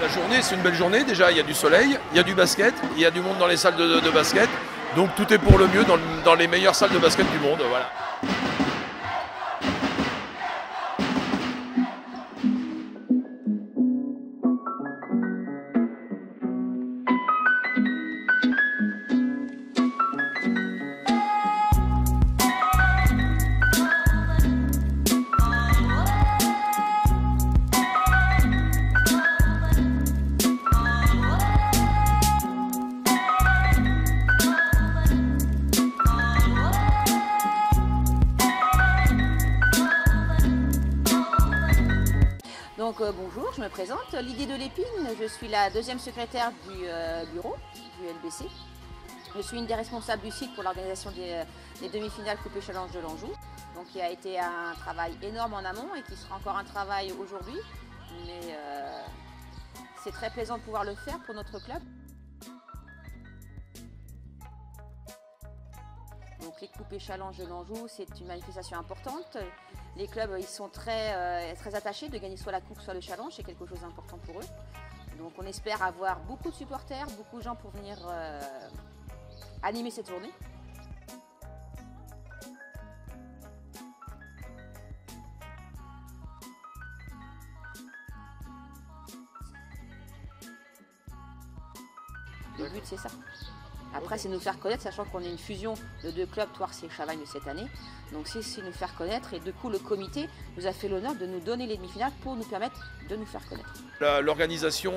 la journée, c'est une belle journée. Déjà, il y a du soleil, il y a du basket, il y a du monde dans les salles de basket. Donc tout est pour le mieux dans les meilleures salles de basket du monde. Voilà. Donc bonjour, je me présente, Lydie de Lépine, je suis la deuxième secrétaire du bureau du LBC. Je suis une des responsables du site pour l'organisation des demi-finales Coupe et Challenge de l'Anjou. Donc il a été un travail énorme en amont et qui sera encore un travail aujourd'hui. Mais c'est très plaisant de pouvoir le faire pour notre club. Donc les Coupes et Challenges de l'Anjou, c'est une manifestation importante. Les clubs, ils sont très attachés de gagner soit la coupe, soit le challenge. C'est quelque chose d'important pour eux. Donc on espère avoir beaucoup de supporters, beaucoup de gens pour venir animer cette journée. Le but, c'est ça. Après, c'est nous faire connaître, sachant qu'on est une fusion de deux clubs, Thouars et Chavagne de cette année. Donc c'est nous faire connaître et du coup le comité nous a fait l'honneur de nous donner les demi-finales pour nous permettre de nous faire connaître. L'organisation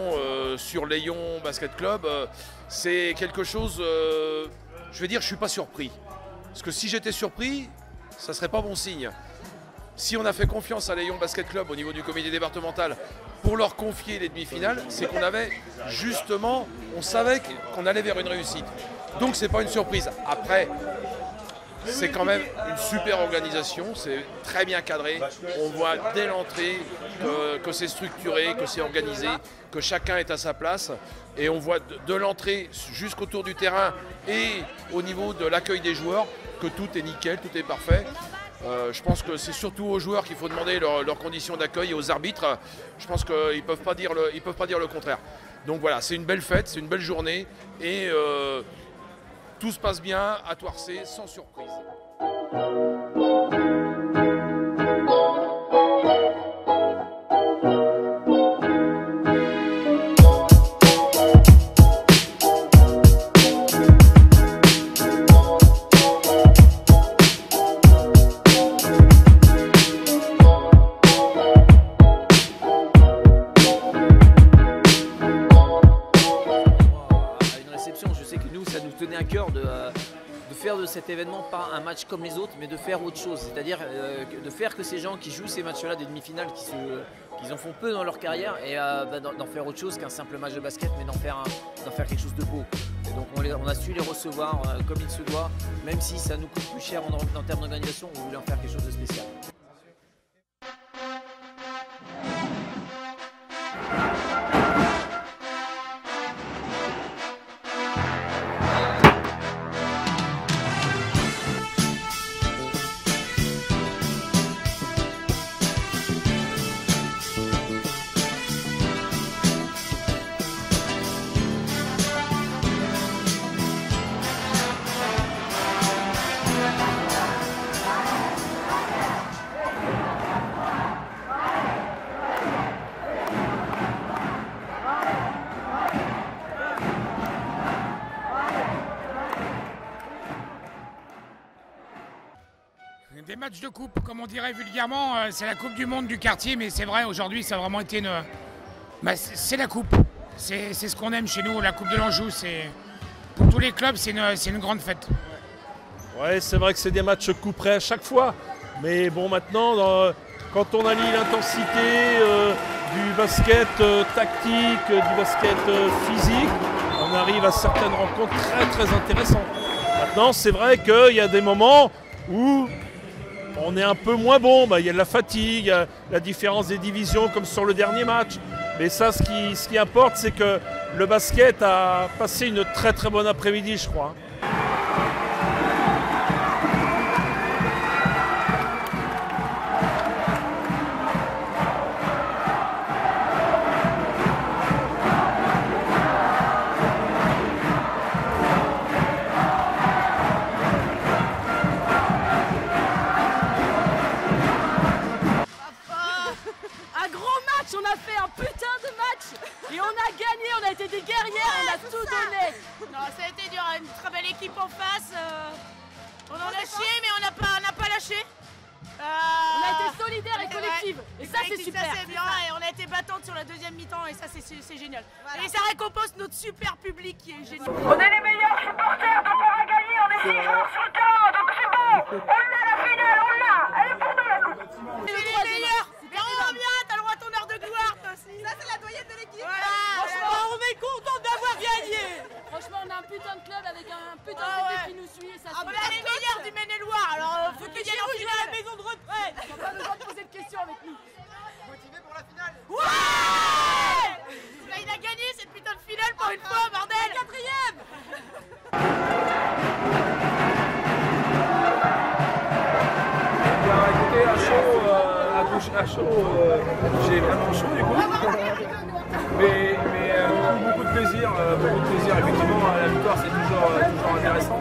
sur Léon Basket Club, c'est quelque chose, je vais dire, je ne suis pas surpris. Parce que si j'étais surpris, ça ne serait pas bon signe. Si on a fait confiance à Léon Basket Club au niveau du comité départemental pour leur confier les demi-finales, c'est qu'on avait justement, on savait qu'on allait vers une réussite. Donc c'est pas une surprise. Après, c'est quand même une super organisation, c'est très bien cadré. On voit dès l'entrée que c'est structuré, que c'est organisé, que chacun est à sa place. Et on voit de l'entrée jusqu'au du terrain et au niveau de l'accueil des joueurs que tout est nickel, tout est parfait. Je pense que c'est surtout aux joueurs qu'il faut demander leurs conditions d'accueil et aux arbitres. Je pense qu'ils ne peuvent pas dire le contraire. Donc voilà, c'est une belle fête, c'est une belle journée et tout se passe bien à Thouarsais sans surprise. Ça nous tenait à cœur de faire de cet événement pas un match comme les autres, mais de faire autre chose, c'est-à-dire de faire que ces gens qui jouent ces matchs-là, des demi-finales, qui en font peu dans leur carrière, et d'en faire autre chose qu'un simple match de basket, mais d'en faire quelque chose de beau. Et donc on a su les recevoir comme il se doit, même si ça nous coûte plus cher en termes d'organisation, on voulait en faire quelque chose de spécial. Des matchs de coupe, comme on dirait vulgairement, c'est la coupe du monde du quartier, mais c'est vrai, aujourd'hui, ça a vraiment été une... c'est la coupe, c'est ce qu'on aime chez nous, la coupe de l'Anjou, pour tous les clubs, c'est une grande fête. Ouais, c'est vrai que c'est des matchs couperés à chaque fois, mais bon, maintenant, quand on allie l'intensité du basket tactique, du basket physique, on arrive à certaines rencontres très très intéressantes. Maintenant, c'est vrai qu'il y a des moments où on est un peu moins bon, il y a de la fatigue, il y a la différence des divisions comme sur le dernier match. Mais ça, ce qui importe, c'est que le basket a passé une très très bonne après-midi, je crois. match, on a fait un putain de match et on a gagné, on a été des guerrières, on a tout donné. Non, ça a été dur, une très belle équipe en face. On en a chié, mais on n'a pas lâché. On a été solidaires et collective. Et ça, c'est super. Ça, c'est bien. Et on a été battantes sur la deuxième mi-temps. Et ça, c'est génial. Voilà. Et ça récompense notre super public qui est génial. On est les meilleurs supporters, donc on va gagner. On est 6 jours sur le terrain, donc c'est bon. On l'a la finale, on l'a. Elle est pour nous la coupe. On est les meilleurs. Vraiment bien. T'as le droit à ton heure de gloire, toi aussi. Ça, c'est la doyenne de l'équipe. Voilà. Franchement, on est content d'avoir gagné. Franchement, on a un putain de club avec un putain de public qui nous suit. Et ça, on est les meilleurs du Maine-et-Loire. Alors, faut que Giroud joue à la maison de retraite. on n'a pas besoin de poser de questions avec nous. Motivé pour la finale. Ouais. Là, il a gagné cette putain de finale pour une fois, bordel. Quatrième. Écoutez, à chaud, j'ai vraiment chaud du coup. Mais beaucoup de plaisir, effectivement, la victoire c'est toujours intéressant.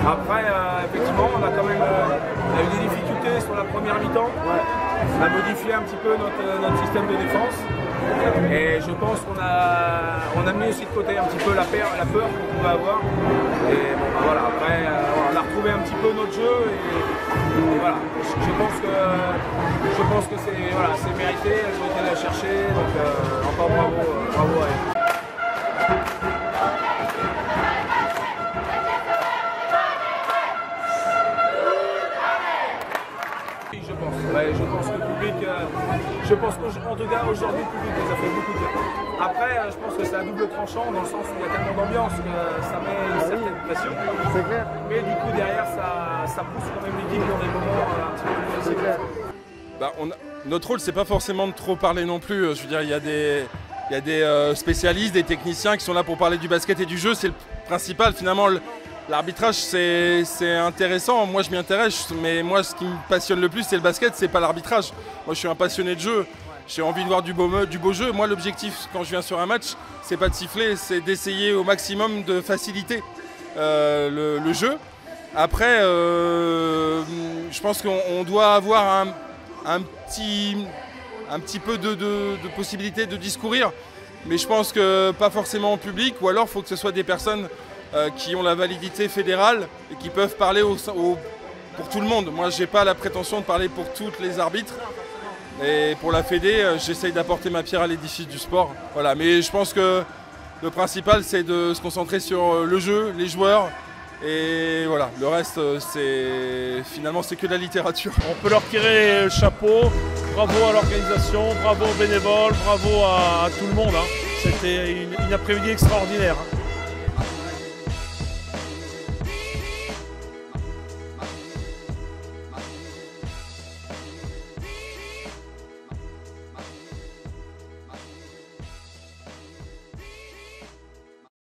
Après, effectivement, on a quand même eu des difficultés sur la première mi-temps. On a modifié un petit peu notre système de défense. Et je pense qu'on a mis aussi de côté un petit peu la peur qu'on pouvait avoir. Et bon, voilà, après, on a retrouvé un petit peu notre jeu. Et voilà, je pense que c'est mérité, elles ont été allées la chercher. Donc encore bravo à elles. Je pense que le public, qu'en tout cas aujourd'hui le public nous a fait beaucoup de bien. Après, je pense que c'est à double tranchant dans le sens où il y a tellement d'ambiance que ça met une certaine pression. C'est clair. Mais du coup derrière ça pousse quand même l'équipe dans des moments un petit peu plus C'est clair. Notre rôle, c'est pas forcément de trop parler non plus. Je veux dire, il y a des spécialistes, des techniciens qui sont là pour parler du basket et du jeu. C'est le principal finalement. L'arbitrage, c'est intéressant, moi je m'y intéresse, mais moi ce qui me passionne le plus c'est le basket, c'est pas l'arbitrage. Moi je suis un passionné de jeu, j'ai envie de voir du beau jeu. Moi l'objectif quand je viens sur un match, c'est pas de siffler, c'est d'essayer au maximum de faciliter le jeu. Après, je pense qu'on doit avoir un petit peu de possibilité de discourir, mais je pense que pas forcément en public, ou alors il faut que ce soit des personnes qui ont la validité fédérale et qui peuvent parler pour tout le monde. Moi, je n'ai pas la prétention de parler pour tous les arbitres. Et pour la Fédé, j'essaye d'apporter ma pierre à l'édifice du sport. Voilà. Mais je pense que le principal, c'est de se concentrer sur le jeu, les joueurs. Et voilà, le reste, finalement, c'est que de la littérature. On peut leur tirer le chapeau. Bravo à l'organisation, bravo aux bénévoles, bravo à tout le monde. C'était une après-midi extraordinaire.